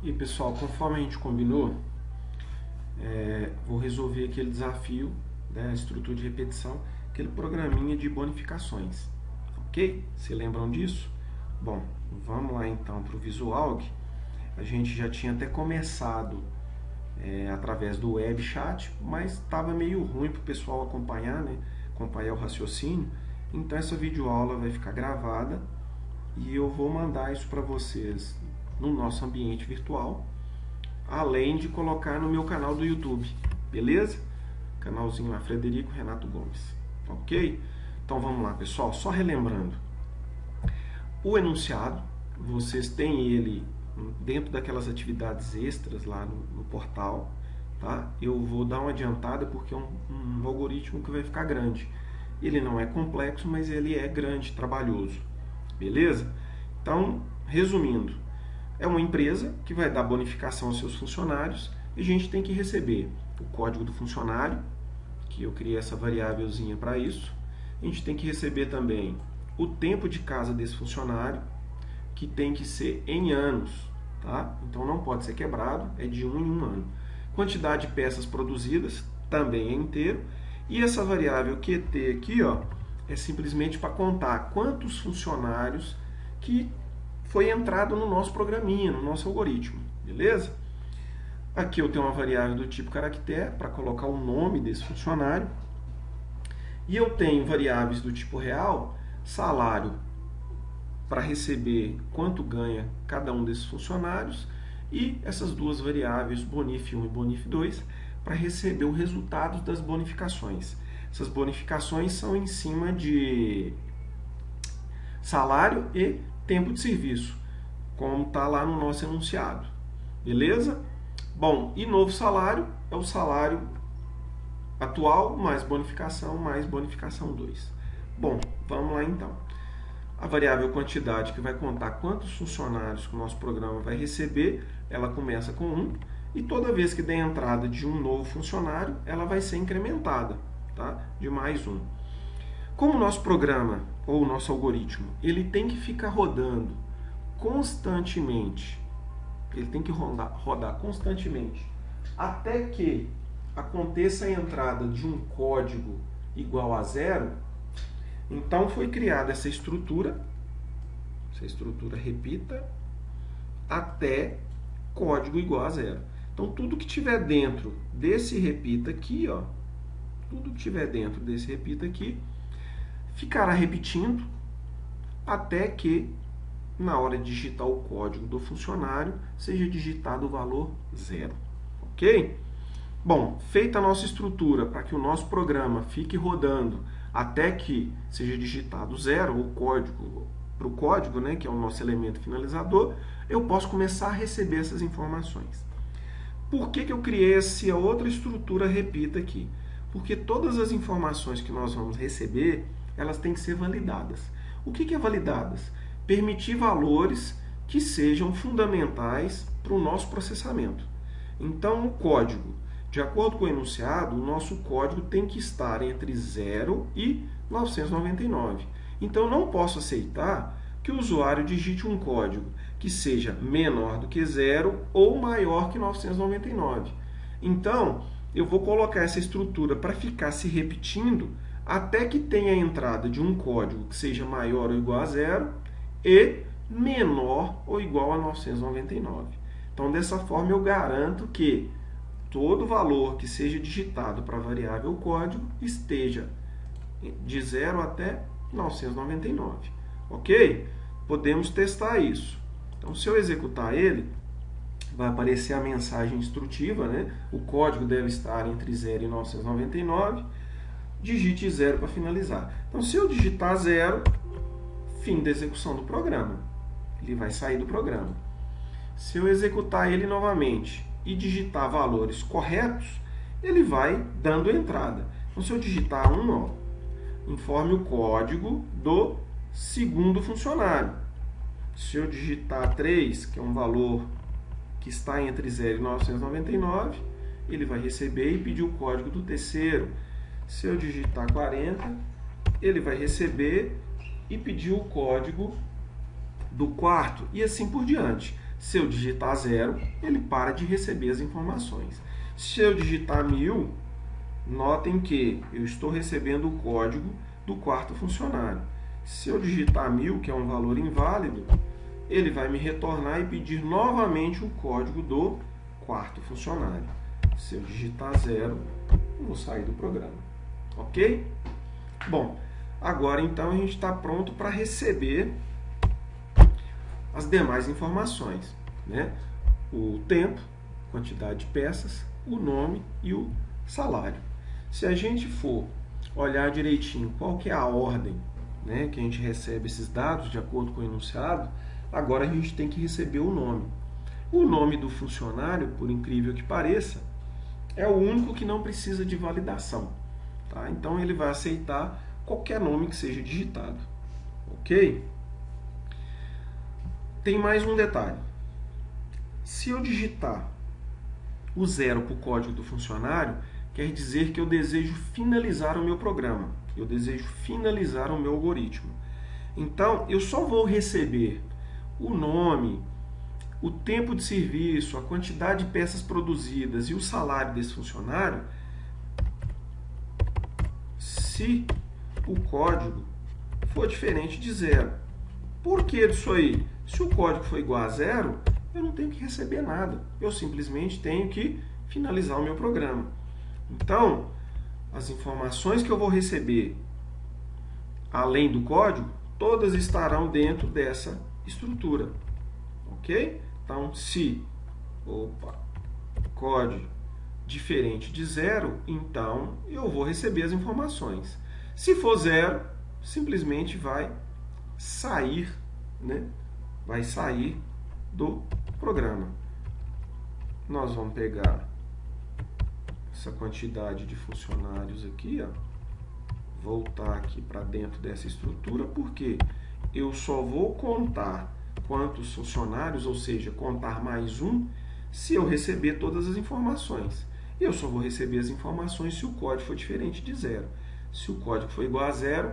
E pessoal, conforme a gente combinou, vou resolver aquele desafio, né, estrutura de repetição, aquele programinha de bonificações, ok? Se lembram disso? Bom, vamos lá então para o Visualg. A gente já tinha até começado através do web chat, mas estava meio ruim para o pessoal acompanhar, né? Acompanhar o raciocínio. Então essa videoaula vai ficar gravada e eu vou mandar isso para vocês no nosso ambiente virtual, além de colocar no meu canal do YouTube, beleza? Canalzinho lá, Frederico Renato Gomes, ok? Então vamos lá, pessoal, só relembrando. O enunciado, vocês têm ele dentro daquelas atividades extras lá no portal, tá? Eu vou dar uma adiantada porque é um algoritmo que vai ficar grande. Ele não é complexo, mas ele é grande, trabalhoso, beleza? Então, resumindo, é uma empresa que vai dar bonificação aos seus funcionários e a gente tem que receber o código do funcionário, que eu criei essa variávelzinha para isso. A gente tem que receber também o tempo de casa desse funcionário, que tem que ser em anos, tá? Então não pode ser quebrado, é de 1 em 1 ano. Quantidade de peças produzidas também é inteiro. E essa variável QT aqui, ó, é simplesmente para contar quantos funcionários que foi entrado no nosso programinha, no nosso algoritmo, beleza? Aqui eu tenho uma variável do tipo caractere para colocar o nome desse funcionário. E eu tenho variáveis do tipo real, salário, para receber quanto ganha cada um desses funcionários, e essas duas variáveis, bonif1 e bonif2, para receber o resultado das bonificações. Essas bonificações são em cima de salário e tempo de serviço, como está lá no nosso enunciado. Beleza? Bom, e novo salário é o salário atual mais bonificação 2. Bom, vamos lá então. A variável quantidade, que vai contar quantos funcionários que o nosso programa vai receber, ela começa com 1, e toda vez que der entrada de um novo funcionário, ela vai ser incrementada, tá? De mais 1. Como o nosso programa, ou o nosso algoritmo, ele tem que ficar rodando constantemente, ele tem que rodar constantemente, até que aconteça a entrada de um código igual a 0, então foi criada essa estrutura repita, até código igual a 0. Então tudo que tiver dentro desse repita aqui, ó, tudo que tiver dentro desse repita aqui, ficará repetindo até que, na hora de digitar o código do funcionário, seja digitado o valor 0. Ok? Bom, feita a nossa estrutura para que o nosso programa fique rodando até que seja digitado 0, o código, para o código, né, que é o nosso elemento finalizador, eu posso começar a receber essas informações. Por que eu criei essa outra estrutura repita aqui? Porque todas as informações que nós vamos receber, elas têm que ser validadas. O que é validadas? Permitir valores que sejam fundamentais para o nosso processamento. Então, o código, de acordo com o enunciado, o nosso código tem que estar entre 0 e 999. Então, eu não posso aceitar que o usuário digite um código que seja menor do que 0 ou maior que 999. Então, eu vou colocar essa estrutura para ficar se repetindo até que tenha a entrada de um código que seja maior ou igual a 0 e menor ou igual a 999. Então, dessa forma, eu garanto que todo valor que seja digitado para a variável código esteja de 0 até 999. Ok? Podemos testar isso. Então, se eu executar ele, vai aparecer a mensagem instrutiva, né? O código deve estar entre 0 e 999. Digite 0 para finalizar. Então, se eu digitar 0, fim da execução do programa. Ele vai sair do programa. Se eu executar ele novamente e digitar valores corretos, ele vai dando entrada. Então, se eu digitar 1, ó, informe o código do segundo funcionário. Se eu digitar 3, que é um valor que está entre 0 e 999, ele vai receber e pedir o código do terceiro. Se eu digitar 40, ele vai receber e pedir o código do quarto, e assim por diante. Se eu digitar 0, ele para de receber as informações. Se eu digitar 1000, notem que eu estou recebendo o código do quarto funcionário. Se eu digitar 1000, que é um valor inválido, ele vai me retornar e pedir novamente o código do quarto funcionário. Se eu digitar 0, eu vou sair do programa. Ok? Bom, agora então a gente está pronto para receber as demais informações, né? O tempo, quantidade de peças, o nome e o salário. Se a gente for olhar direitinho qual que é a ordem, né, que a gente recebe esses dados de acordo com o enunciado, agora a gente tem que receber o nome. O nome do funcionário, por incrível que pareça, é o único que não precisa de validação. Tá? Então ele vai aceitar qualquer nome que seja digitado. Ok? Tem mais um detalhe. Se eu digitar o 0 para o código do funcionário, quer dizer que eu desejo finalizar o meu programa. Eu desejo finalizar o meu algoritmo. Então, eu só vou receber o nome, o tempo de serviço, a quantidade de peças produzidas e o salário desse funcionário se o código for diferente de 0. Por que disso aí? Se o código for igual a 0, eu não tenho que receber nada. Eu simplesmente tenho que finalizar o meu programa. Então, as informações que eu vou receber, além do código, todas estarão dentro dessa estrutura. Ok? Então, se código diferente de 0, então eu vou receber as informações. Se for 0, simplesmente vai sair, né? Vai sair do programa. Nós vamos pegar essa quantidade de funcionários aqui, ó, voltar aqui para dentro dessa estrutura, porque eu só vou contar quantos funcionários, ou seja, contar mais um, se eu receber todas as informações. Eu só vou receber as informações se o código for diferente de 0. Se o código for igual a 0,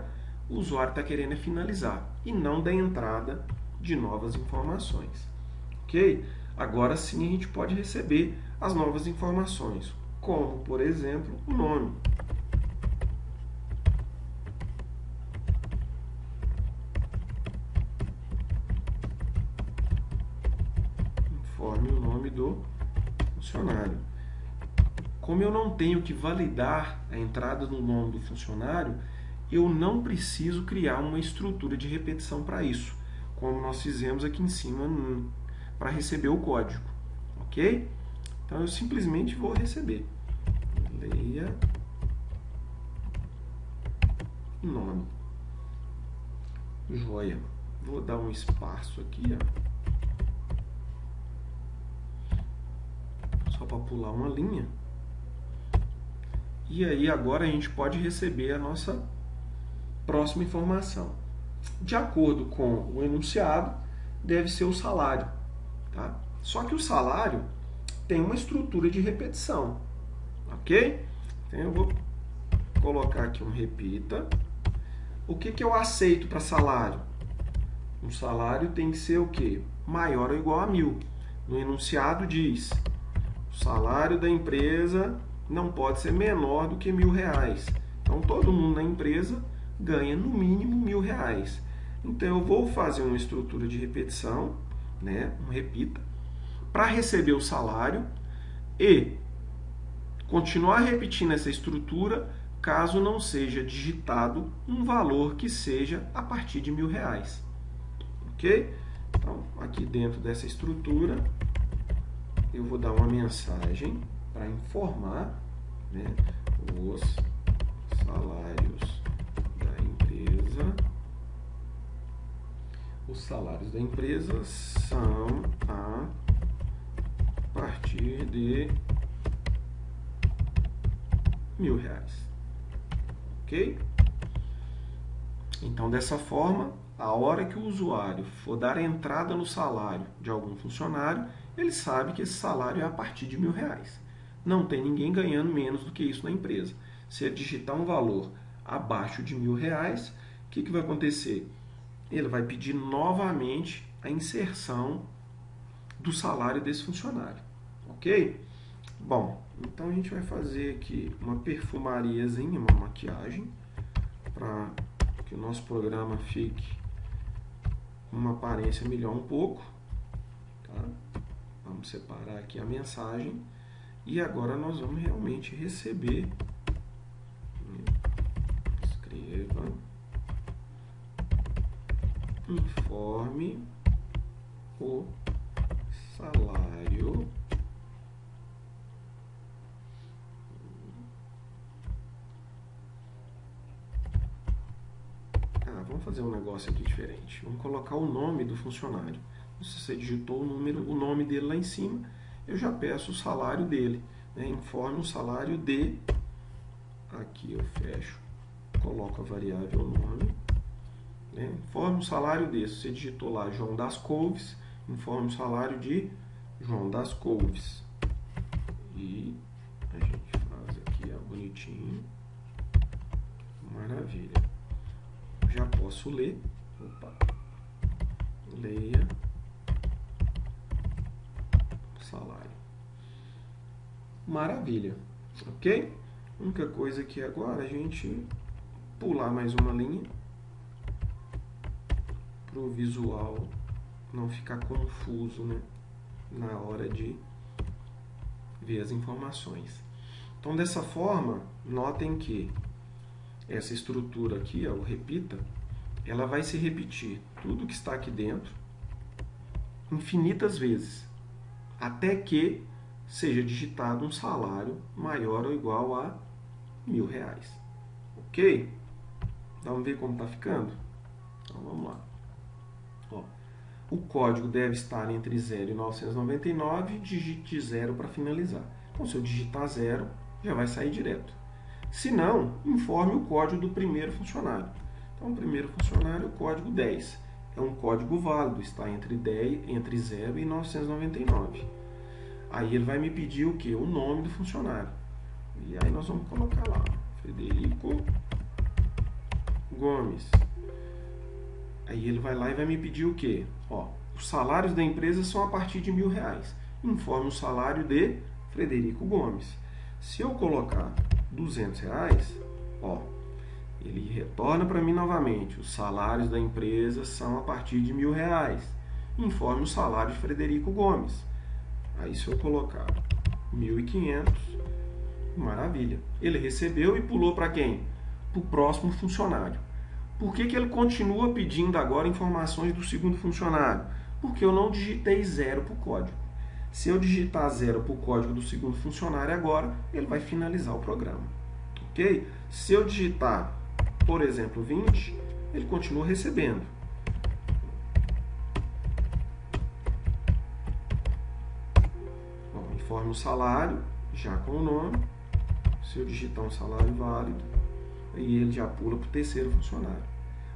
o usuário está querendo finalizar e não dar entrada de novas informações. Ok? Agora sim a gente pode receber as novas informações, como, por exemplo, o nome. Informe o nome do funcionário. Como eu não tenho que validar a entrada do nome do funcionário, eu não preciso criar uma estrutura de repetição para isso, como nós fizemos aqui em cima para receber o código. Ok? Então eu simplesmente vou receber. Leia o nome. Joia. Vou dar um espaço aqui, ó. Só para pular uma linha. E aí agora a gente pode receber a nossa próxima informação. De acordo com o enunciado, deve ser o salário. Tá? Só que o salário tem uma estrutura de repetição. Ok? Então eu vou colocar aqui um repita. O que eu aceito para salário? O salário tem que ser o quê? Maior ou igual a 1000. No enunciado diz: o salário da empresa não pode ser menor do que R$1.000. Então, todo mundo na empresa ganha no mínimo R$1.000. Então, eu vou fazer uma estrutura de repetição, né? Um repita, para receber o salário e continuar repetindo essa estrutura caso não seja digitado um valor que seja a partir de R$1.000. Ok? Então, aqui dentro dessa estrutura, eu vou dar uma mensagem para informar, né, os salários da empresa. Os salários da empresa são a partir de R$1.000. Ok? Então, dessa forma, a hora que o usuário for dar entrada no salário de algum funcionário, ele sabe que esse salário é a partir de R$1.000. Não tem ninguém ganhando menos do que isso na empresa. Se ele digitar um valor abaixo de R$1.000, o que vai acontecer? Ele vai pedir novamente a inserção do salário desse funcionário, ok? Bom, então a gente vai fazer aqui uma perfumariazinha, uma maquiagem, para que o nosso programa fique com uma aparência melhor um pouco, tá? Vamos separar aqui a mensagem e agora nós vamos realmente receber. Escreva: informe o salário vamos fazer um negócio aqui diferente. Vamos colocar o nome do funcionário. Se você digitou o nome dele lá em cima, eu já peço o salário dele, né? Informe o salário de, aqui eu fecho, coloco a variável nome, né? Informe o salário de, se você digitou lá João das Couves, informe o salário de João das Couves. E a gente faz aqui, ó, bonitinho. Maravilha. Já posso ler. Opa. Leia salário. Maravilha. Ok? A única coisa aqui agora é a gente pular mais uma linha para o visual não ficar confuso, né, na hora de ver as informações. Então, dessa forma, notem que essa estrutura aqui, ó, o repita, ela vai se repetir tudo que está aqui dentro infinitas vezes, até que seja digitado um salário maior ou igual a R$1.000. Ok? Vamos ver como está ficando? Então, vamos lá. Ó, o código deve estar entre 0 e 999, digite 0 para finalizar. Então, se eu digitar 0, já vai sair direto. Se não, informe o código do primeiro funcionário. Então, o primeiro funcionário, o código 10. É um código válido, está entre 0 e 999. Aí ele vai me pedir o quê? O nome do funcionário. E aí nós vamos colocar lá, Frederico Gomes. Aí ele vai lá e vai me pedir o quê? Ó, os salários da empresa são a partir de R$1.000. Informe o salário de Frederico Gomes. Se eu colocar R$200, ó, ele retorna para mim novamente. Os salários da empresa são a partir de R$1.000. Informe o salário de Frederico Gomes. Aí se eu colocar 1.500, maravilha. Ele recebeu e pulou para quem? Para o próximo funcionário. Por que ele continua pedindo agora informações do segundo funcionário? Porque eu não digitei 0 para o código. Se eu digitar 0 para o código do segundo funcionário agora, ele vai finalizar o programa. Ok? Se eu digitar, por exemplo, 20, ele continua recebendo. Bom, informe o salário, já com o nome. Se eu digitar um salário válido, aí ele já pula para o terceiro funcionário.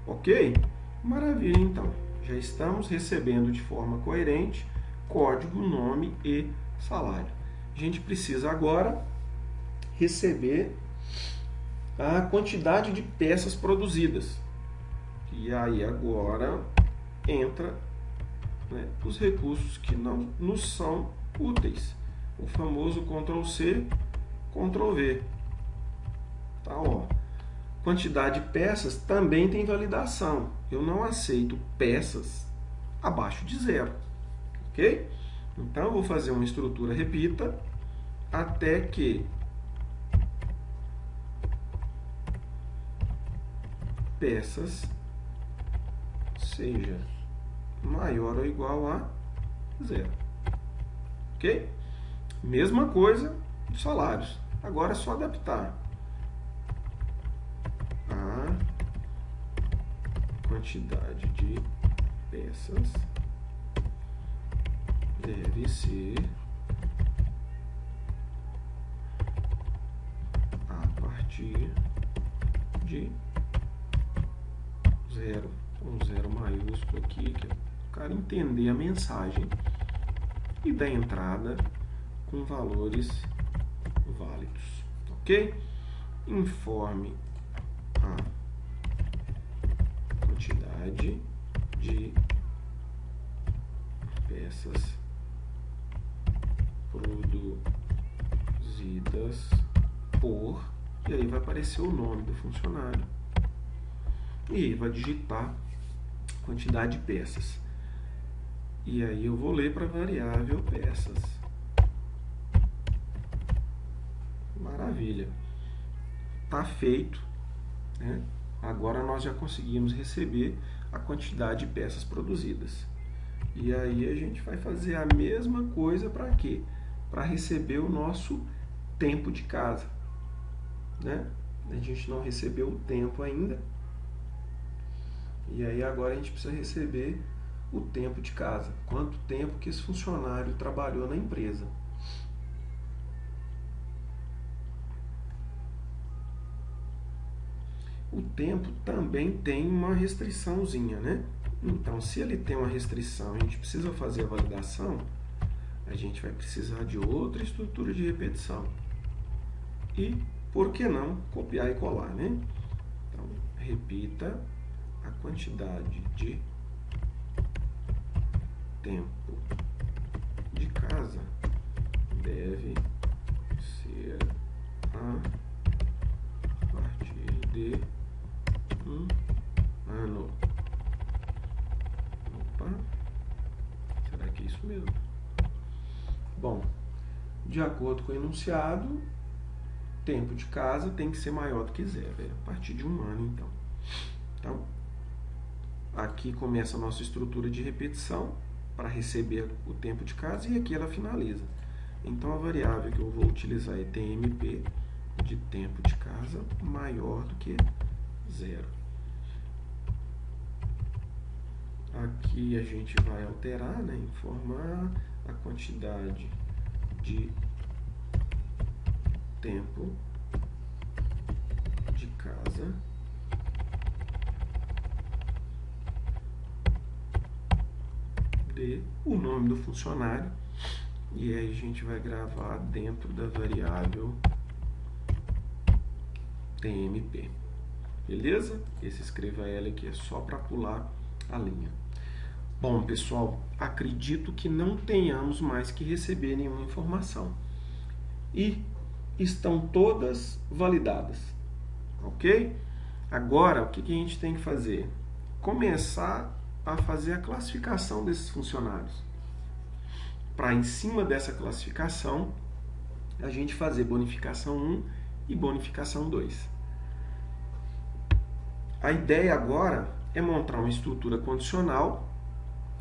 Ok? Maravilha, então. Já estamos recebendo de forma coerente código, nome e salário. A gente precisa agora receber a quantidade de peças produzidas. E aí agora entra, né, os recursos que não nos são úteis. O famoso Ctrl+C, Ctrl+V. Tá, ó. Quantidade de peças também tem validação. Eu não aceito peças abaixo de 0. Ok? Então, eu vou fazer uma estrutura repita até que peças seja maior ou igual a 0. Ok? Mesma coisa dos salários. Agora é só adaptar a quantidade de peças deve ser a partir de 0, um 0 maiúsculo aqui, que é o cara entender a mensagem e dar entrada com valores válidos, ok? Informe a quantidade de peças produzidas por, e aí vai aparecer o nome do funcionário. E vai digitar quantidade de peças. E aí eu vou ler para a variável peças. Maravilha. Tá feito, né? Agora nós já conseguimos receber a quantidade de peças produzidas. E aí a gente vai fazer a mesma coisa para quê? Para receber o nosso tempo de casa, né? A gente não recebeu o tempo ainda. E aí agora a gente precisa receber o tempo de casa. Quanto tempo que esse funcionário trabalhou na empresa. O tempo também tem uma restriçãozinha, né? Então, se ele tem uma restrição e a gente precisa fazer a validação, a gente vai precisar de outra estrutura de repetição. E, por que não, copiar e colar, né? Então, repita a quantidade de tempo de casa deve ser a partir de um ano. Opa, será que é isso mesmo? Bom, de acordo com o enunciado, tempo de casa tem que ser maior do que 0, a partir de um ano, então. Então, aqui começa a nossa estrutura de repetição para receber o tempo de casa e aqui ela finaliza. Então, a variável que eu vou utilizar é TMP de tempo de casa maior do que 0. Aqui a gente vai alterar, né, informar a quantidade de tempo de casa de o nome do funcionário e aí a gente vai gravar dentro da variável TMP. Beleza? Esse escreva L aqui é só para pular a linha. Bom, pessoal, acredito que não tenhamos mais que receber nenhuma informação. E estão todas validadas. Ok? Agora, o que a gente tem que fazer? Começar a fazer a classificação desses funcionários. Para, em cima dessa classificação, a gente fazer bonificação 1 e bonificação 2. A ideia agora é montar uma estrutura condicional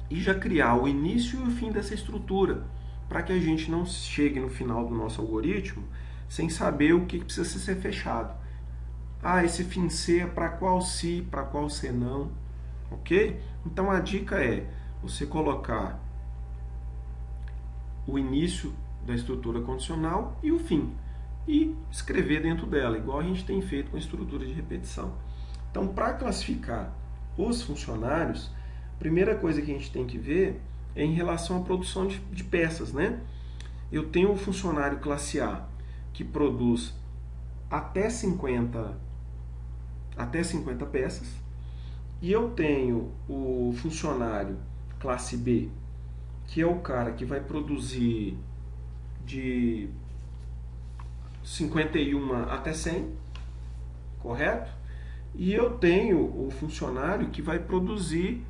e já criar o início e o fim dessa estrutura, para que a gente não chegue no final do nosso algoritmo sem saber o que precisa ser fechado. Ah, esse fim C é para qual se, para qual se não, ok? Então a dica é você colocar o início da estrutura condicional e o fim, e escrever dentro dela, igual a gente tem feito com a estrutura de repetição. Então, para classificar os funcionários, a primeira coisa que a gente tem que ver é em relação à produção de peças, né? Eu tenho o funcionário classe A, que produz até 50 peças, e eu tenho o funcionário classe B, que é o cara que vai produzir de 51 até 100, correto? E eu tenho o funcionário que vai produzir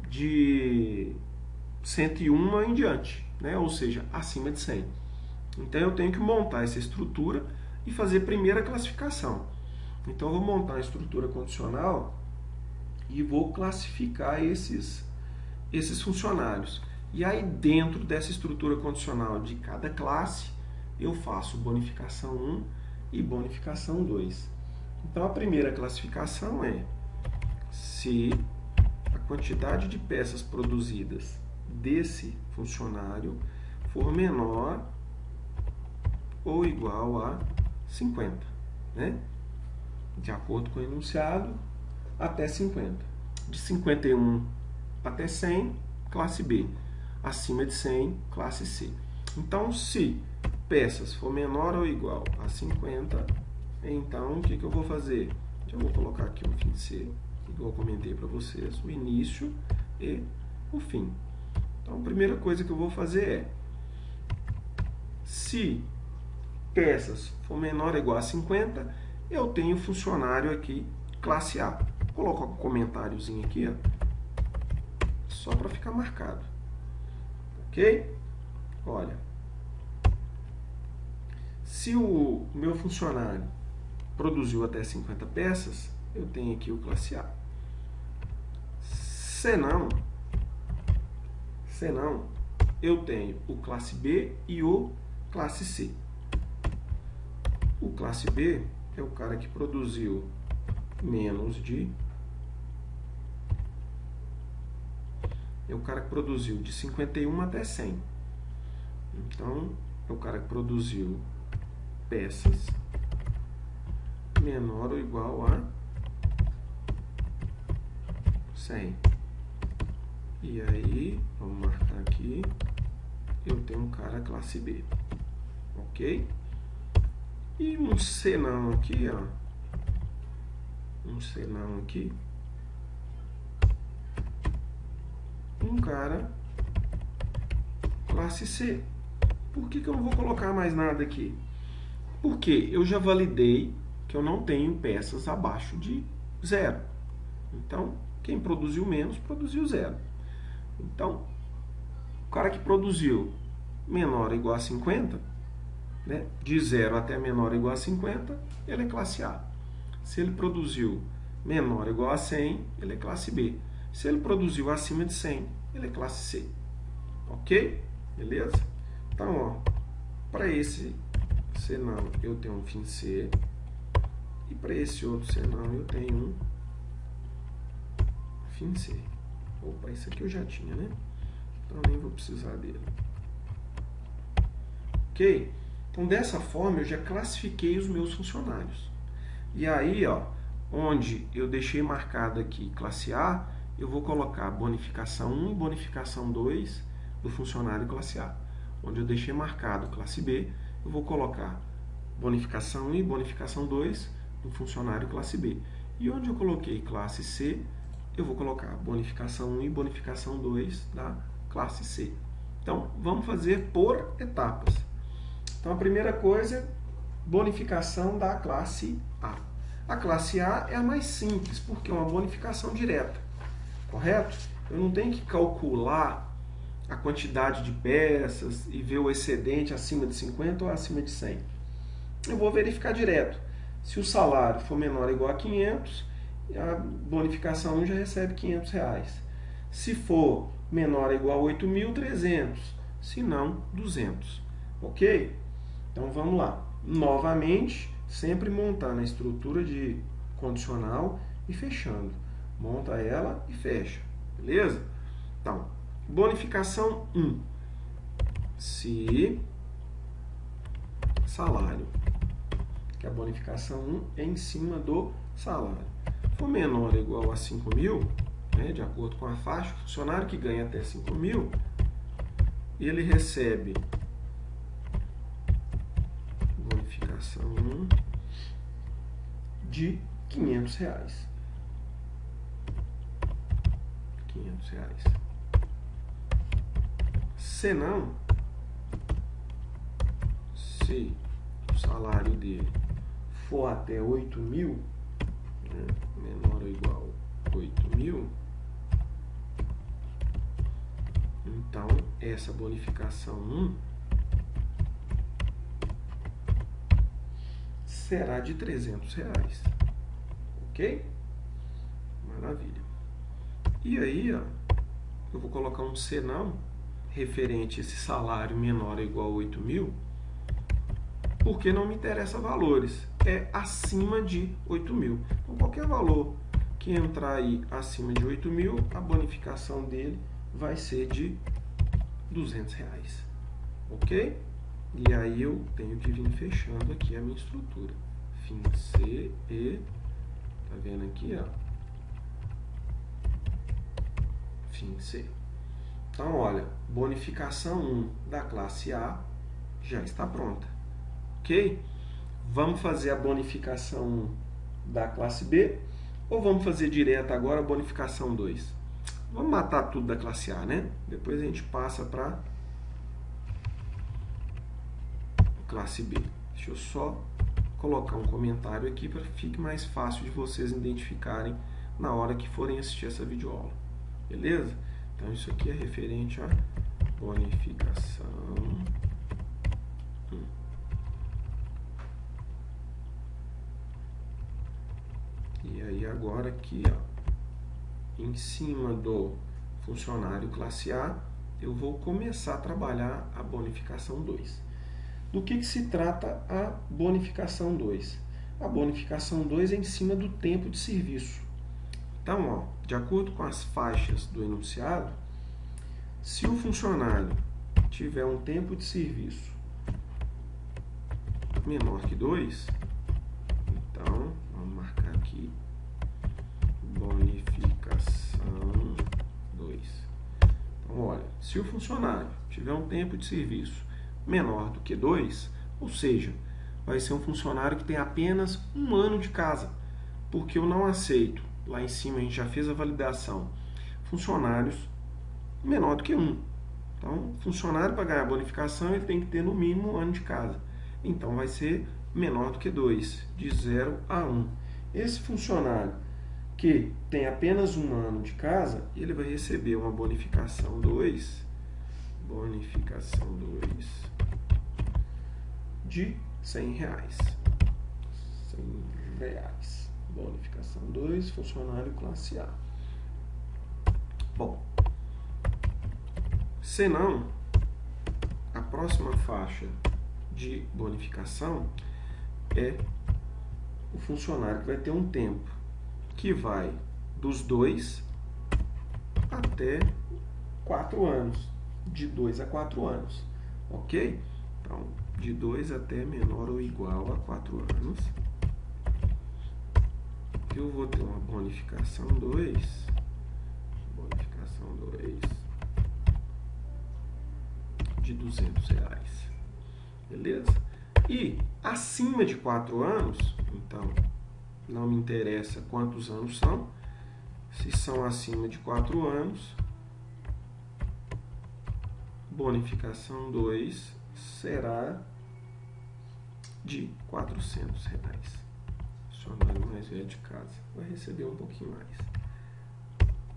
de 101 em diante, né? Ou seja, acima de 100. Então eu tenho que montar essa estrutura e fazer a primeira classificação. Então eu vou montar a estrutura condicional e vou classificar esses funcionários. E aí dentro dessa estrutura condicional de cada classe, eu faço bonificação 1 e bonificação 2. Então a primeira classificação é se a quantidade de peças produzidas desse funcionário for menor ou igual a 50, né? De acordo com o enunciado, até 50. De 51 até 100, classe B. Acima de 100, classe C. Então, se peças for menor ou igual a 50, então o que eu vou fazer? Eu vou colocar aqui o fim de C, igual eu comentei para vocês, o início e o fim. Então, a primeira coisa que eu vou fazer é, se peças for menor ou igual a 50, eu tenho funcionário aqui, classe A. Vou colocar um comentáriozinho aqui, ó, só para ficar marcado. Ok? Olha, se o meu funcionário produziu até 50 peças, eu tenho aqui o classe A. Se não, eu tenho o classe B e o classe C. O classe B é o cara que produziu menos de... É o cara que produziu de 51 até 100. Então, é o cara que produziu peças menor ou igual a 100. E aí, vamos marcar aqui, eu tenho um cara classe B. Ok? E um senão aqui, ó. Um senão aqui. Um cara classe C. Por que eu não vou colocar mais nada aqui? Porque eu já validei que eu não tenho peças abaixo de 0. Então, quem produziu menos, produziu 0. Então, o cara que produziu menor ou igual a 50, né, de 0 até menor ou igual a 50, ele é classe A. Se ele produziu menor ou igual a 100, ele é classe B. Se ele produziu acima de 100, ele é classe C. Ok? Beleza? Então, ó, para esse senão eu tenho um fim C. E para esse outro senão eu tenho um fim C. Opa, isso aqui eu já tinha, né? Então nem vou precisar dele. Ok? Então dessa forma eu já classifiquei os meus funcionários. E aí, ó, onde eu deixei marcado aqui classe A, eu vou colocar bonificação 1 e bonificação 2 do funcionário classe A. Onde eu deixei marcado classe B, eu vou colocar bonificação 1 e bonificação 2 do funcionário classe B. E onde eu coloquei classe C, eu vou colocar bonificação 1 e bonificação 2 da classe C. Então, vamos fazer por etapas. Então, a primeira coisa é bonificação da classe A. A classe A é a mais simples, porque é uma bonificação direta, correto? Eu não tenho que calcular a quantidade de peças e ver o excedente acima de 50 ou acima de 100. Eu vou verificar direto. Se o salário for menor ou igual a 500, a bonificação 1 já recebe R$500. Se for menor ou igual a 8.300, se não, 200. Ok? Então vamos lá. Novamente, sempre montando a estrutura de condicional e fechando. Monta ela e fecha. Beleza? Então, bonificação 1. Se salário, que a bonificação 1 é em cima do salário, for menor ou igual a 5.000, né, de acordo com a faixa, o funcionário que ganha até 5.000, ele recebe bonificação 1 de R$500. R$500. Se não, se o salário dele for até 8.000, né, menor ou igual a 8.000, então essa bonificação 1 será de R$300. Ok? Maravilha. E aí, ó, eu vou colocar um senão referente a esse salário menor ou igual a 8.000, porque não me interessa valores, é acima de 8.000. Então, qualquer valor que entrar aí acima de 8.000, a bonificação dele vai ser de R$200. Ok? E aí eu tenho que vir fechando aqui a minha estrutura. Fim C e... Tá vendo aqui, ó? Fim C. Então, olha, bonificação 1 da classe A já está pronta. Ok? Vamos fazer a bonificação 1 da classe B ou vamos fazer direto agora a bonificação 2? Vamos matar tudo da classe A, né? Depois a gente passa para classe B. Deixa eu só colocar um comentário aqui para que fique mais fácil de vocês identificarem na hora que forem assistir essa videoaula. Beleza? Então isso aqui é referente à bonificação. E aí agora aqui, ó, em cima do funcionário classe A, eu vou começar a trabalhar a bonificação 2. Do que se trata a bonificação 2? A bonificação 2 é em cima do tempo de serviço. Então, ó, de acordo com as faixas do enunciado, se o funcionário tiver um tempo de serviço menor que 2, então, vamos marcar aqui, bonificação 2. Então, olha, se o funcionário tiver um tempo de serviço menor do que 2, ou seja, vai ser um funcionário que tem apenas 1 ano de casa, porque eu não aceito, lá em cima a gente já fez a validação, funcionários menor do que 1. Então, funcionário para ganhar bonificação, ele tem que ter no mínimo 1 ano de casa. Então, vai ser menor do que 2, de 0 a 1. Esse funcionário que tem apenas 1 ano de casa, ele vai receber uma bonificação 2, de R$100. R$100. Bonificação 2, funcionário classe A. Bom, senão, a próxima faixa de bonificação é o funcionário que vai ter um tempo que vai dos 2 até 4 anos. De 2 a 4 anos. Ok? Então, de 2 até menor ou igual a 4 anos. Eu vou ter uma bonificação 2. Bonificação 2 de R$200. Beleza? E acima de 4 anos, então, não me interessa quantos anos são. Se são acima de 4 anos, bonificação 2 será de R$400. Funcionário mais velho de casa vai receber um pouquinho mais.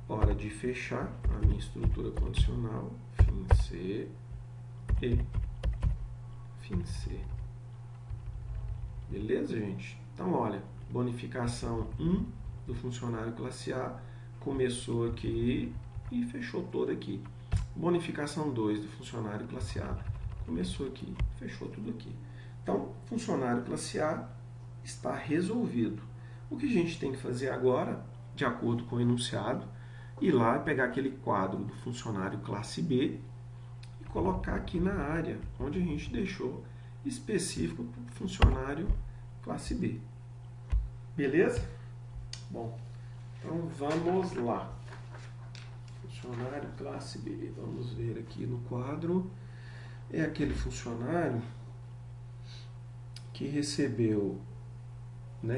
Hora de fechar a minha estrutura condicional, fim C e fim C. Beleza, gente? Então, olha, bonificação 1 do funcionário classe A começou aqui e fechou toda aqui. Bonificação 2 do funcionário classe A começou aqui, fechou tudo aqui. Então, funcionário classe A está resolvido. O que a gente tem que fazer agora, de acordo com o enunciado, ir lá pegar aquele quadro do funcionário classe B e colocar aqui na área onde a gente deixou específico para o funcionário classe B. Beleza? Bom, então vamos lá. Funcionário classe B. Vamos ver aqui no quadro. É aquele funcionário que recebeu,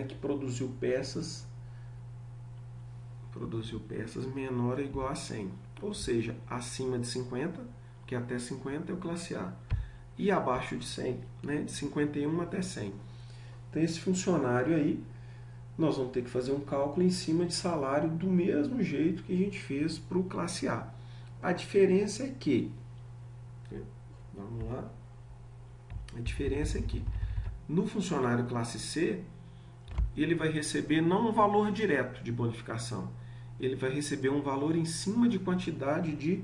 que produziu peças menor ou igual a 100. Ou seja, acima de 50, que até 50 é o classe A. E abaixo de 100, de 51 até 100. Então, esse funcionário aí, nós vamos ter que fazer um cálculo em cima de salário do mesmo jeito que a gente fez para o classe A. A diferença é que, vamos lá, a diferença é que no funcionário classe C, ele vai receber não um valor direto de bonificação, ele vai receber um valor em cima de quantidade de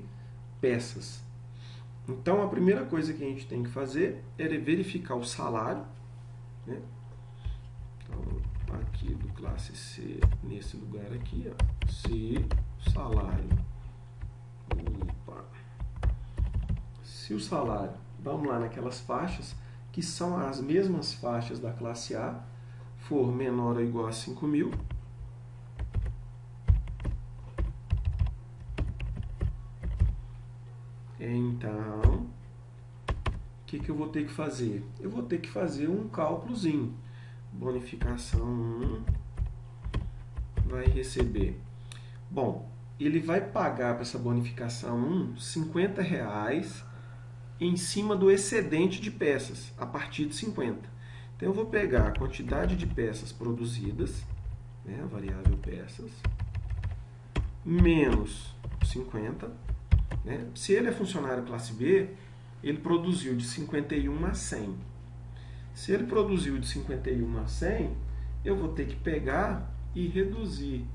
peças. Então, a primeira coisa que a gente tem que fazer é verificar o salário, Então, aqui do classe C, nesse lugar aqui, ó, se salário, se o salário, vamos lá naquelas faixas, que são as mesmas faixas da classe A, for menor ou igual a 5.000, então, o que eu vou ter que fazer? Eu vou ter que fazer um cálculozinho. Bonificação 1 vai receber. Bom, ele vai pagar para essa bonificação 1 R$50 em cima do excedente de peças, a partir de 50. Então, eu vou pegar a quantidade de peças produzidas, né, a variável peças, menos 50. Né? Se ele é funcionário classe B, ele produziu de 51 a 100. Se ele produziu de 51 a 100, eu vou ter que pegar e reduzir.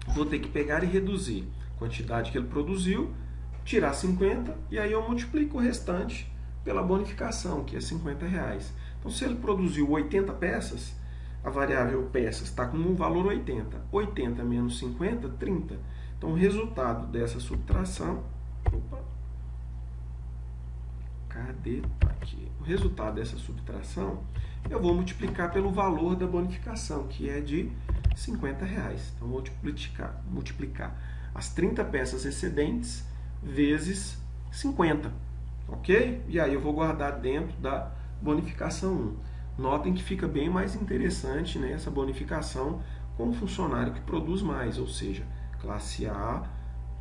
Vou ter que pegar e reduzir a quantidade que ele produziu, tirar 50, e aí eu multiplico o restante pela bonificação, que é R$50. Então, se ele produziu 80 peças, a variável peças está com um valor 80. 80 menos 50, 30. Então, o resultado dessa subtração... Cadê? Aqui. O resultado dessa subtração, eu vou multiplicar pelo valor da bonificação, que é de R$50. Então, vou multiplicar as 30 peças excedentes vezes 50. Ok? E aí eu vou guardar dentro da bonificação 1. Notem que fica bem mais interessante, né, essa bonificação com o funcionário que produz mais, ou seja, classe A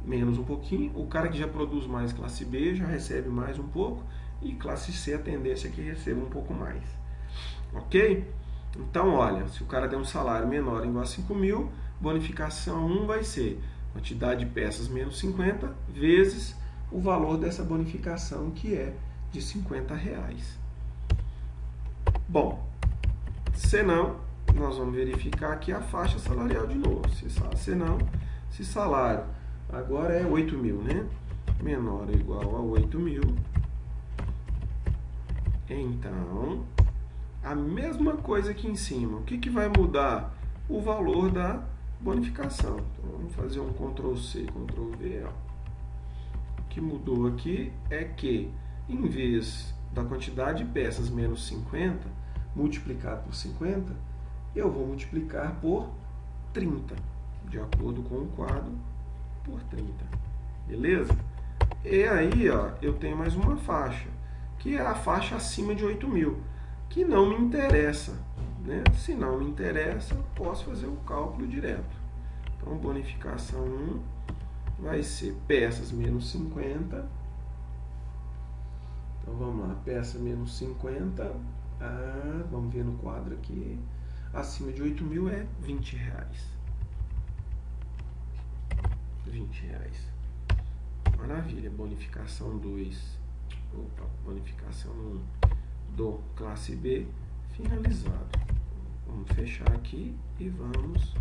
menos um pouquinho, o cara que já produz mais, classe B, já recebe mais um pouco, e classe C a tendência é que receba um pouco mais. Ok? Então, olha, se o cara der um salário menor igual a 5.000, bonificação 1 vai ser quantidade de peças menos 50 vezes o valor dessa bonificação, que é de R$50. Bom, se não, nós vamos verificar aqui a faixa salarial de novo. Se não, se salário agora é 8.000, né? Menor ou igual a 8.000. Então, a mesma coisa aqui em cima. O que vai mudar? O valor da bonificação. Então, vamos fazer um Ctrl C, Ctrl V. Ó. O que mudou aqui é que, em vez da quantidade de peças menos 50, multiplicado por 50, eu vou multiplicar por 30, de acordo com o quadro, por 30. Beleza? E aí, ó, eu tenho mais uma faixa, que é a faixa acima de 8.000, que não me interessa. Né? Se não me interessa, eu posso fazer o cálculo direto. Então, bonificação 1 vai ser peças menos 50. Então, vamos lá, peça menos 50. Vamos ver no quadro aqui. Acima de 8.000 é R$20. R$20. Maravilha. Bonificação 2. Bonificação 1 do classe B finalizado. Vamos fechar aqui e vamos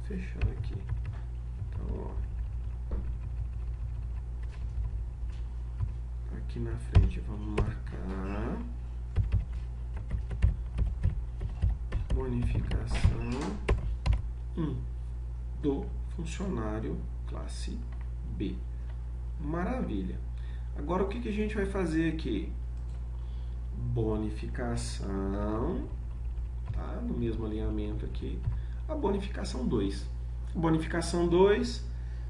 fechar aqui. Então, ó, aqui na frente vamos marcar bonificação 1 do funcionário classe B. Maravilha. Agora, o que a gente vai fazer aqui? Bonificação, tá? No mesmo alinhamento aqui, a bonificação 2. Bonificação 2,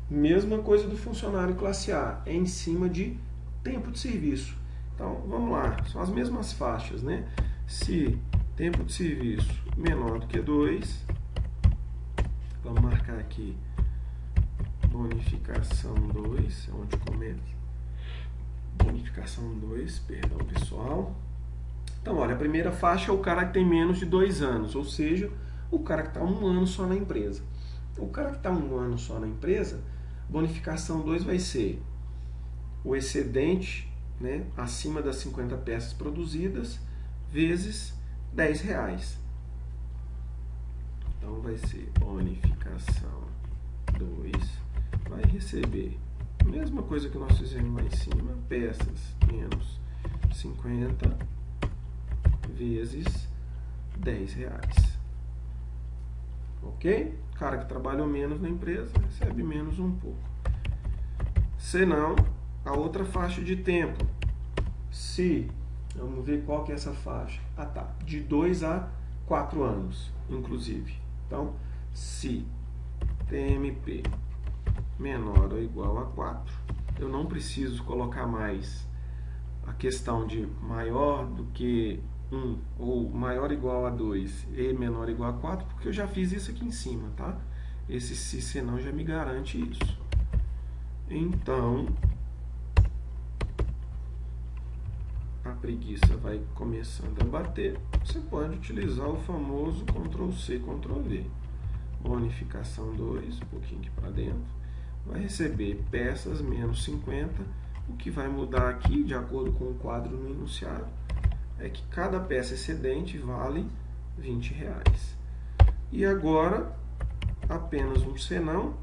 mesma coisa do funcionário classe A, é em cima de tempo de serviço. Então, vamos lá, são as mesmas faixas, né? Se tempo de serviço menor do que 2, vamos marcar aqui bonificação 2, é onde começa. Bonificação 2, perdão pessoal. Então, olha, a primeira faixa é o cara que tem menos de 2 anos, ou seja, o cara que está 1 ano só na empresa. O cara que está 1 ano só na empresa, bonificação 2 vai ser o excedente, né, acima das 50 peças produzidas, vezes R$10. Então, vai ser bonificação 2, vai receber a mesma coisa que nós fizemos lá em cima, peças menos 50 vezes R$10. Ok? O cara que trabalhou menos na empresa recebe menos um pouco. Se não, a outra faixa de tempo. Se, vamos ver qual que é essa faixa. Tá, de 2 a 4 anos, inclusive. Então, se TMP menor ou igual a 4, eu não preciso colocar mais a questão de maior do que 1 ou maior ou igual a 2 e menor ou igual a 4, porque eu já fiz isso aqui em cima, tá? Esse se senão já me garante isso. Então, a preguiça vai começando a bater, você pode utilizar o famoso Ctrl+C, Ctrl+V. Bonificação 2, um pouquinho aqui para dentro, vai receber peças menos 50. O que vai mudar aqui, de acordo com o quadro no enunciado, é que cada peça excedente vale R$20. E agora, apenas um senão,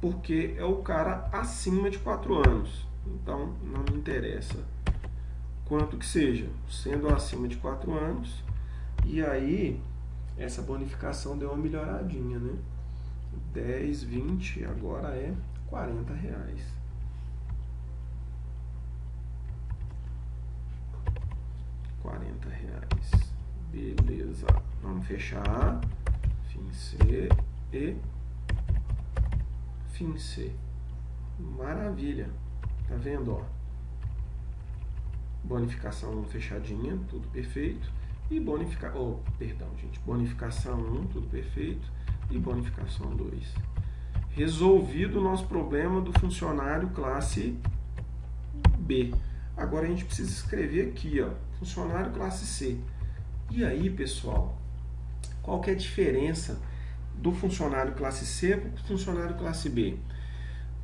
porque é o cara acima de 4 anos. Então, não me interessa quanto que seja, sendo acima de 4 anos. E aí, essa bonificação deu uma melhoradinha, né? 10, 20, agora é R$40. R$40. Beleza. Vamos fechar. Fim C e fim C. Maravilha. Tá vendo, ó? Bonificação fechadinha, tudo perfeito. E bonificação 1, tudo perfeito. E bonificação 2. Resolvido o nosso problema do funcionário classe B. Agora a gente precisa escrever aqui, ó, funcionário classe C. E aí, pessoal, qual que é a diferença do funcionário classe C para o funcionário classe B?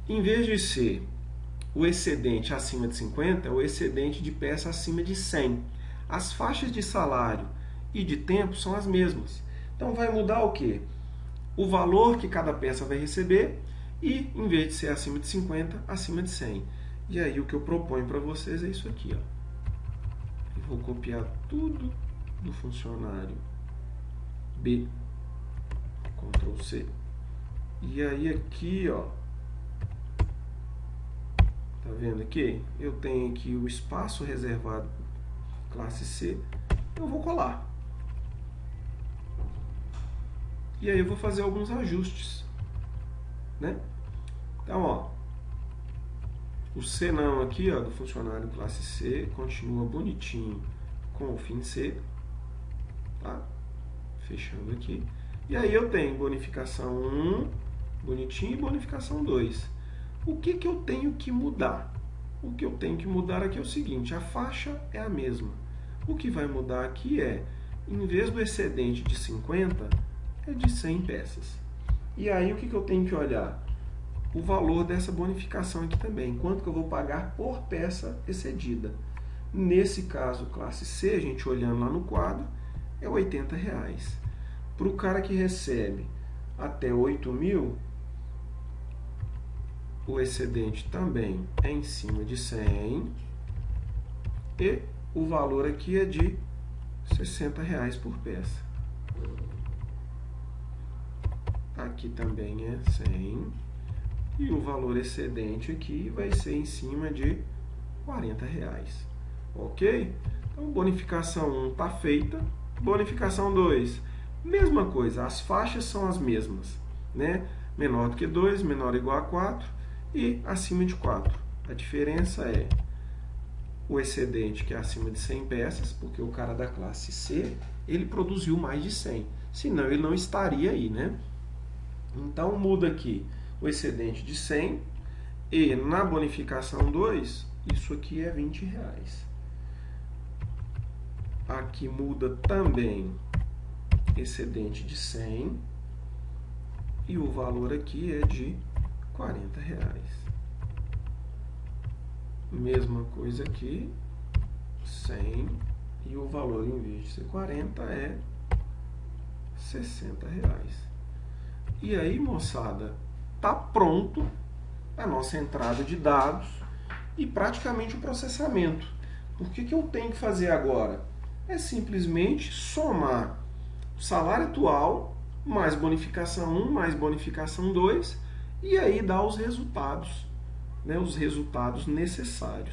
Em vez de ser o excedente acima de 50, é o excedente de peça acima de 100. As faixas de salário e de tempo são as mesmas. Então vai mudar o quê? O valor que cada peça vai receber e, em vez de ser acima de 50, acima de 100. E aí o que eu proponho para vocês é isso aqui, ó. Eu vou copiar tudo do funcionário B, Ctrl+C. E aí aqui, ó, tá vendo aqui? Eu tenho aqui o espaço reservado classe C, eu vou colar. E aí eu vou fazer alguns ajustes, né? Então, ó, o senão aqui, ó, do funcionário classe C continua bonitinho com o fim C, tá? Fechando aqui. E aí eu tenho bonificação 1, bonitinho, e bonificação 2. O que que eu tenho que mudar? O que eu tenho que mudar aqui é o seguinte, a faixa é a mesma. O que vai mudar aqui é, em vez do excedente de 50, é de 100 peças. E aí o que que eu tenho que olhar? O valor dessa bonificação aqui também, quanto que eu vou pagar por peça excedida. Nesse caso, classe C, a gente olhando lá no quadro, é R$80. Para o cara que recebe até 8.000, o excedente também é em cima de 100 e o valor aqui é de R$60 por peça. Aqui também é 100 e o valor excedente aqui vai ser em cima de R$40. Ok? Então, bonificação 1 está feita. Bonificação 2, mesma coisa, as faixas são as mesmas, né? Menor do que 2, menor ou igual a 4 e acima de 4. A diferença é o excedente, que é acima de 100 peças, porque o cara da classe C, ele produziu mais de 100, senão ele não estaria aí, né? Então, muda aqui o excedente de 100 e na bonificação 2, isso aqui é R$20. Aqui muda também excedente de 100 e o valor aqui é de R$40. Mesma coisa aqui, 100 e o valor, em vez de ser 40, é R$60. E aí, moçada, tá pronto a nossa entrada de dados e praticamente o processamento. O que eu tenho que fazer agora? É simplesmente somar o salário atual mais bonificação 1 mais bonificação 2 e aí dar os resultados, né, os resultados necessários.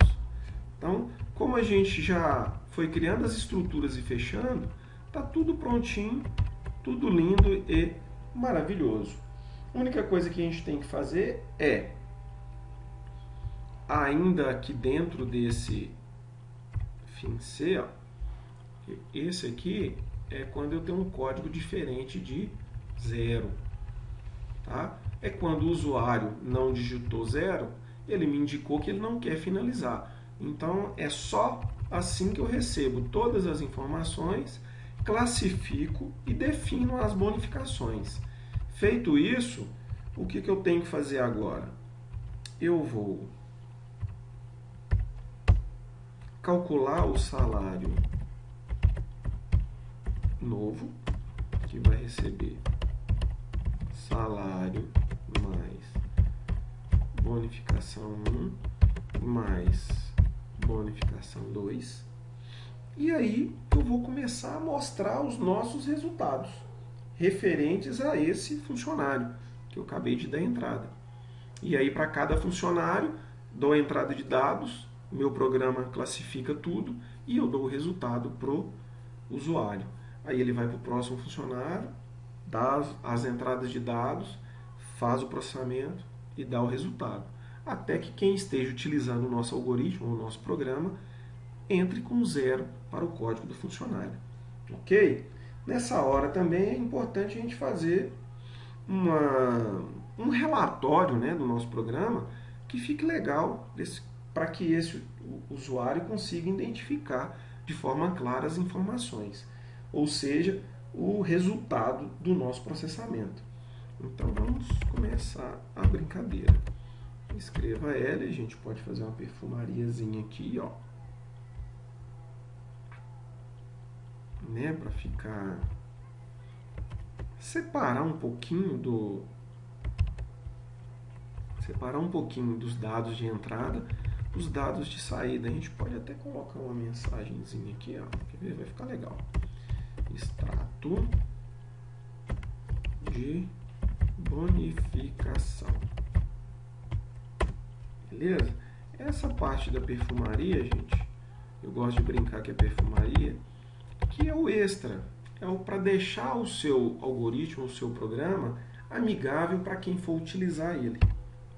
Então, como a gente já foi criando as estruturas e fechando, tá tudo prontinho, tudo lindo e maravilhoso. A única coisa que a gente tem que fazer é, ainda aqui dentro desse fim C, ó, esse aqui é quando eu tenho um código diferente de 0. Tá? É quando o usuário não digitou 0, ele me indicou que ele não quer finalizar. Então, é só assim que eu recebo todas as informações, classifico e defino as bonificações. Feito isso, o que eu tenho que fazer agora? Eu vou calcular o salário novo, que vai receber salário mais bonificação 1 mais bonificação 2. E aí eu vou começar a mostrar os nossos resultados referentes a esse funcionário que eu acabei de dar entrada. E aí para cada funcionário dou a entrada de dados, meu programa classifica tudo e eu dou o resultado para o usuário. Aí ele vai para o próximo funcionário, dá as entradas de dados, faz o processamento e dá o resultado. Até que quem esteja utilizando o nosso algoritmo, o nosso programa, entre com 0 para o código do funcionário. Ok? Nessa hora também é importante a gente fazer um relatório, né, do nosso programa que fique legal para que esse usuário consiga identificar de forma clara as informações, ou seja, o resultado do nosso processamento. Então vamos começar a brincadeira. Escreva L, a gente pode fazer uma perfumariazinha aqui, ó, né, para ficar separar um pouquinho dos dados de entrada, os dados de saída. A gente pode até colocar uma mensagenzinha aqui, ó, quer ver? Vai ficar legal. Extrato de bonificação. Beleza? Essa parte da perfumaria, gente, eu gosto de brincar que é perfumaria, que é o extra, é o para deixar o seu algoritmo, o seu programa amigável para quem for utilizar ele.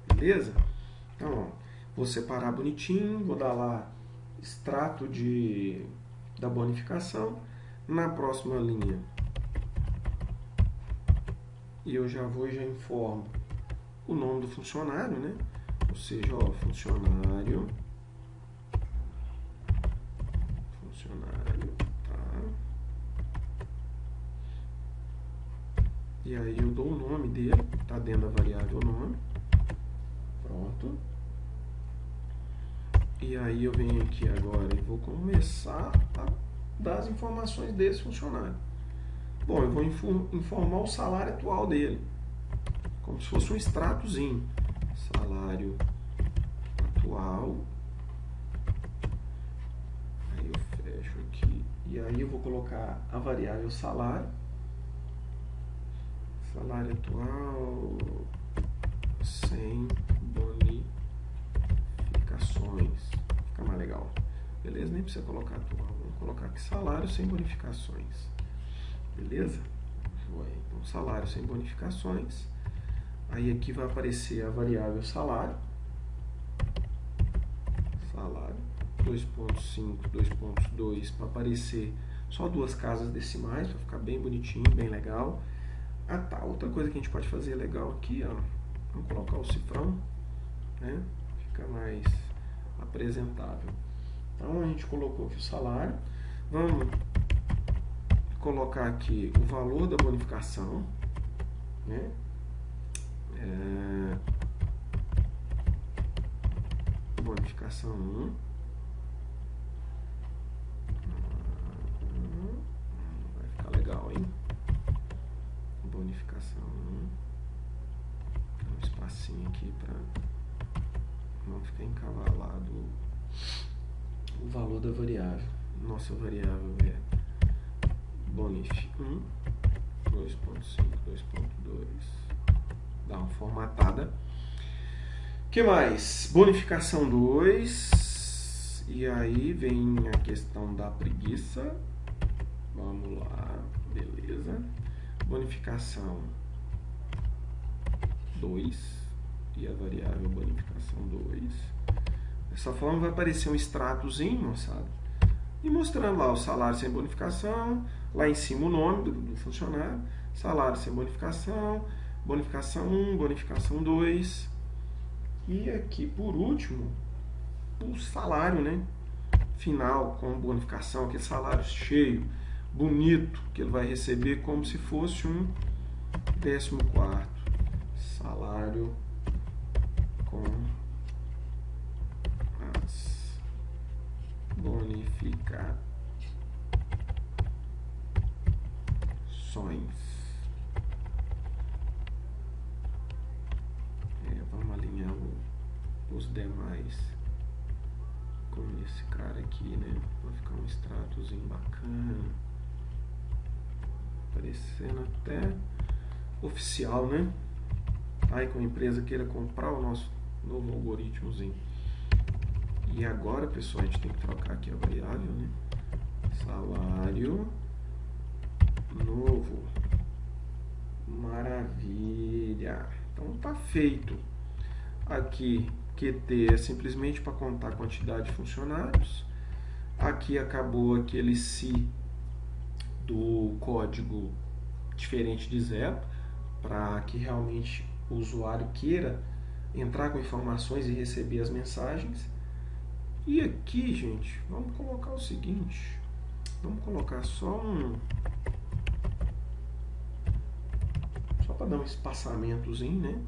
Beleza? Então, ó, vou separar bonitinho, vou dar lá extrato da bonificação. Na próxima linha, e eu já informo o nome do funcionário, né? Ou seja, ó, funcionário, tá? E aí eu dou o nome dele, tá dentro da variável nome. Pronto. E aí eu venho aqui agora e vou começar a dar as informações desse funcionário. Bom, eu vou informar o salário atual dele, como se fosse um extratozinho. Salário atual. Aí eu fecho aqui. E aí eu vou colocar a variável salário. Salário atual sem bonificações. Fica mais legal. Beleza? Nem precisa colocar atual. Vamos colocar aqui salário sem bonificações. Beleza? Então, salário sem bonificações. Aí aqui vai aparecer a variável salário. Salário 2.5, 2.2 para aparecer só duas casas decimais, para ficar bem bonitinho, bem legal. Ah tá, outra coisa que a gente pode fazer legal aqui, ó, vamos colocar o cifrão, né? Fica mais apresentável. Então a gente colocou aqui o salário. Vamos colocar aqui o valor da bonificação, né? Bonificação 1. Vai ficar legal, hein? Bonificação 1. Tem um espacinho aqui para não ficar encavalado o valor da variável. Nossa variável é bonif 1, 2.5, 2.2. Dá uma formatada. O que mais? Bonificação 2. E aí vem a questão da preguiça. Vamos lá, beleza. Bonificação 2. E a variável bonificação 2. Dessa forma vai aparecer um extratozinho, moçada. E mostrando lá o salário sem bonificação. Lá em cima o nome do funcionário. Salário sem bonificação. Bonificação 1, bonificação 2. E aqui, por último, o salário, né? final com bonificação, aquele salário cheio, bonito, que ele vai receber como se fosse um 14º salário com as bonificações. Vamos alinhar os demais com esse cara aqui, né? Vai ficar um extratozinho bacana, parecendo até oficial, né? Aí com a empresa queira comprar o nosso novo algoritmozinho. E agora, pessoal, a gente tem que trocar aqui a variável, né? Salário novo. Maravilha. Então tá feito. Aqui QT é simplesmente para contar a quantidade de funcionários. Aqui acabou aquele se do código diferente de 0, para que realmente o usuário queira entrar com informações e receber as mensagens. E aqui, gente, vamos colocar o seguinte, vamos colocar só para dar um espaçamentozinho, né?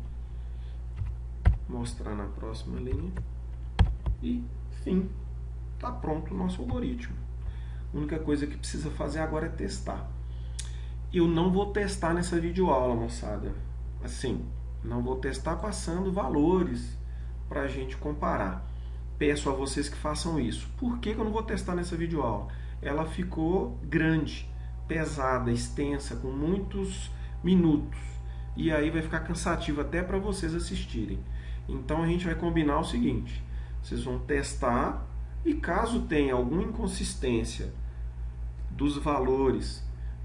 Mostrar na próxima linha. E fim. Tá pronto o nosso algoritmo. A única coisa que precisa fazer agora é testar. Eu não vou testar nessa videoaula, moçada. Assim, não vou testar passando valores para a gente comparar. Peço a vocês que façam isso. Por que eu não vou testar nessa videoaula? Ela ficou grande, pesada, extensa, com muitos minutos. E aí vai ficar cansativo até para vocês assistirem. Então a gente vai combinar o seguinte: vocês vão testar e caso tenha alguma inconsistência dos valores,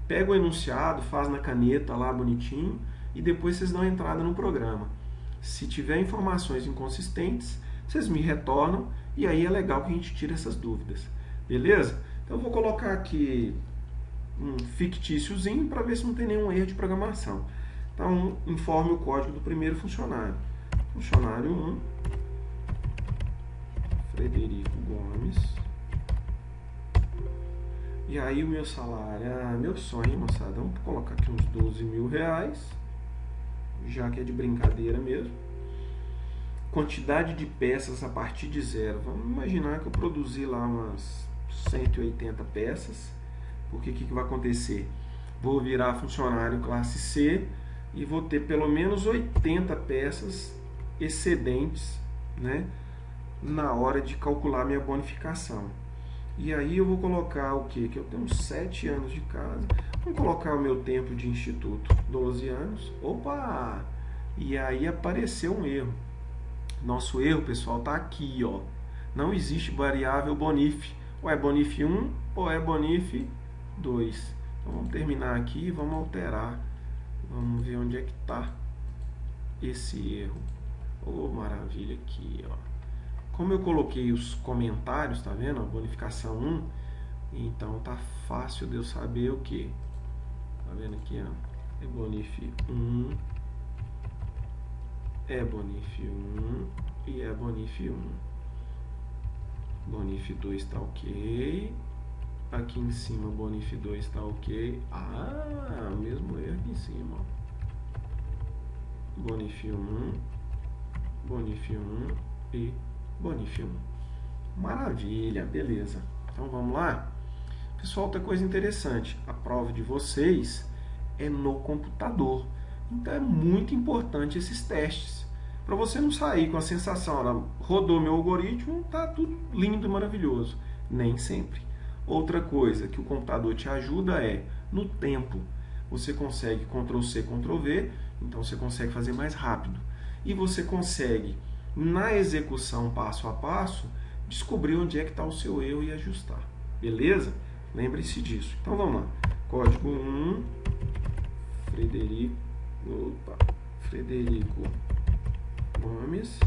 pega o enunciado, faz na caneta lá bonitinho e depois vocês dão a entrada no programa. Se tiver informações inconsistentes, vocês me retornam e aí é legal que a gente tire essas dúvidas. Beleza? Então eu vou colocar aqui um fictíciozinho para ver se não tem nenhum erro de programação. Então informe o código do primeiro funcionário. Funcionário 1, Frederico Gomes. E aí o meu salário, meu sonho, moçada, vamos colocar aqui uns 12 mil reais, já que é de brincadeira mesmo. Quantidade de peças a partir de 0. Vamos imaginar que eu produzi lá umas 180 peças. Porque o que vai acontecer? Vou virar funcionário classe C e vou ter pelo menos 80 peças excedentes, né, na hora de calcular minha bonificação. E aí eu vou colocar o que? Que eu tenho 7 anos de casa. Vamos colocar o meu tempo de instituto, 12 anos. Opa! E aí apareceu um erro. Nosso erro, pessoal, está aqui, ó. Não existe variável bonif. Ou é bonif 1 ou é bonif 2. Então vamos terminar aqui e vamos alterar. Vamos ver onde é que está esse erro. Oh, maravilha aqui, ó. Como eu coloquei os comentários, tá vendo? A bonificação 1, então tá fácil de eu saber o que. Tá vendo aqui, ó? É bonif 1, é bonif 1 e é bonif 1. Bonif 2 tá ok. Aqui em cima, bonif 2 tá ok. Ah, mesmo erro aqui em cima, ó. Bonif 1, bonif 1 e bonif 1. Maravilha, beleza. Então vamos lá? Pessoal, outra coisa interessante, a prova de vocês é no computador. Então é muito importante esses testes. Para você não sair com a sensação, ela rodou meu algoritmo, tá tudo lindo, maravilhoso. Nem sempre. Outra coisa que o computador te ajuda é no tempo. Você consegue Ctrl+C, Ctrl+V, então você consegue fazer mais rápido. E você consegue, na execução passo a passo, descobrir onde é que está o seu erro e ajustar. Beleza? Lembre-se disso. Então vamos lá. Código 1, Frederico Gomes.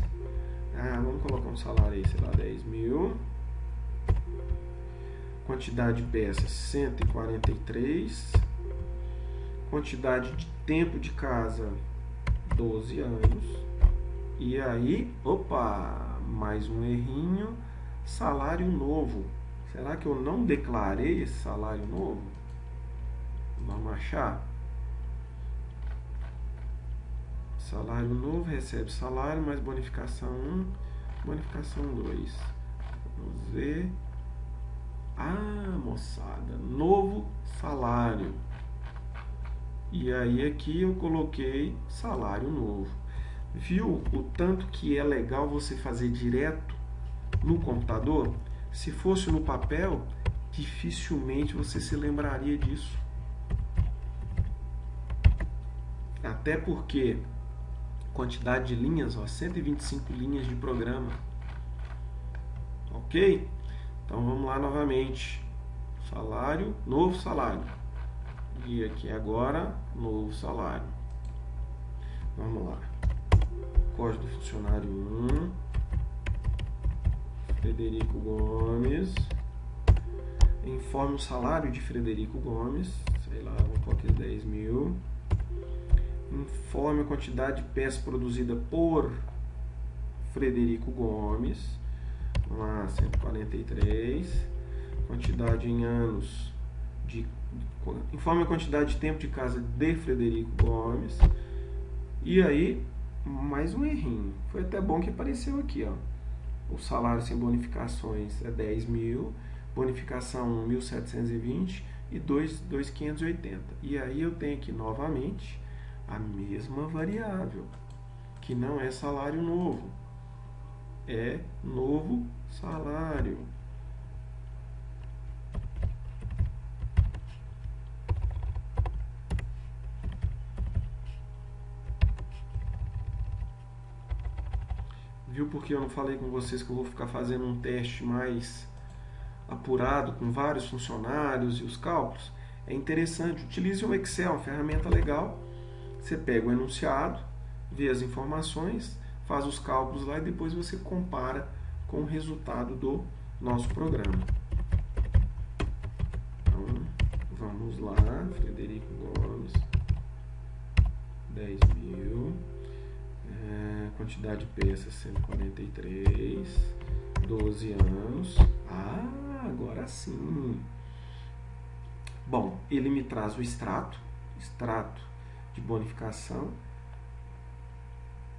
Vamos colocar um salário aí, sei lá, 10 mil. Quantidade de peças, 143. Quantidade de tempo de casa, 12 anos. E aí, opa, mais um errinho. Salário novo. Será que eu não declarei esse salário novo? Vamos achar. Salário novo, recebe salário, mais bonificação 1, bonificação 2. Vamos ver. Ah, moçada, novo salário. E aí aqui eu coloquei salário novo. Viu o tanto que é legal você fazer direto no computador? Se fosse no papel, dificilmente você se lembraria disso. Até porque quantidade de linhas, ó, 125 linhas de programa. Ok? Então vamos lá novamente. Salário, novo salário. E aqui agora, novo salário. Vamos lá. Código do funcionário 1. Frederico Gomes. Informe o salário de Frederico Gomes. Sei lá, vou colocar 10 mil. Informe a quantidade de peças produzida por Frederico Gomes. Vamos lá, 143. Quantidade em anos. Informe a quantidade de tempo de casa de Frederico Gomes. E aí, mais um errinho. Foi até bom que apareceu aqui, ó. O salário sem bonificações é 10 mil, bonificação 1.720 e 2.580. E aí eu tenho aqui novamente a mesma variável, que não é salário novo, é novo salário. Viu porque eu não falei com vocês que eu vou ficar fazendo um teste mais apurado com vários funcionários e os cálculos? É interessante, utilize o Excel, uma ferramenta legal. Você pega o enunciado, vê as informações, faz os cálculos lá e depois você compara com o resultado do nosso programa. Então, vamos lá, Frederico Gomes, 10 mil, quantidade de peças 143, 12 anos. Ah, agora sim. Bom, ele me traz o extrato de bonificação,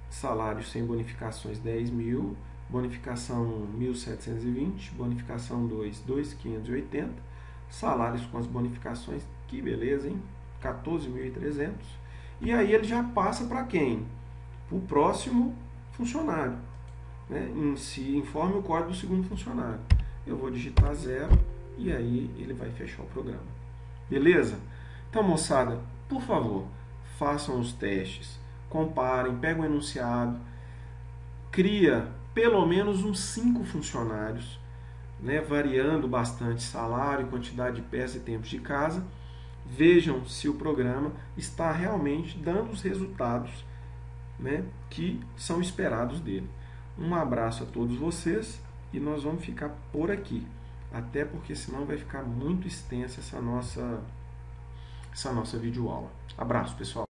salário sem bonificações 10 mil, bonificação 1.720, bonificação 2, 2.580, salários com as bonificações, que beleza, hein? 14.300. E aí ele já passa para quem? Para o próximo funcionário, né? Informe o código do segundo funcionário. Eu vou digitar 0 e aí ele vai fechar o programa. Beleza? Então, moçada, por favor, façam os testes, comparem, pegam o enunciado, cria pelo menos uns 5 funcionários, né, variando bastante salário, quantidade de peças e tempos de casa. Vejam se o programa está realmente dando os resultados, né, que são esperados dele. Um abraço a todos vocês e nós vamos ficar por aqui. Até porque senão vai ficar muito extensa essa nossa videoaula. Abraço, pessoal.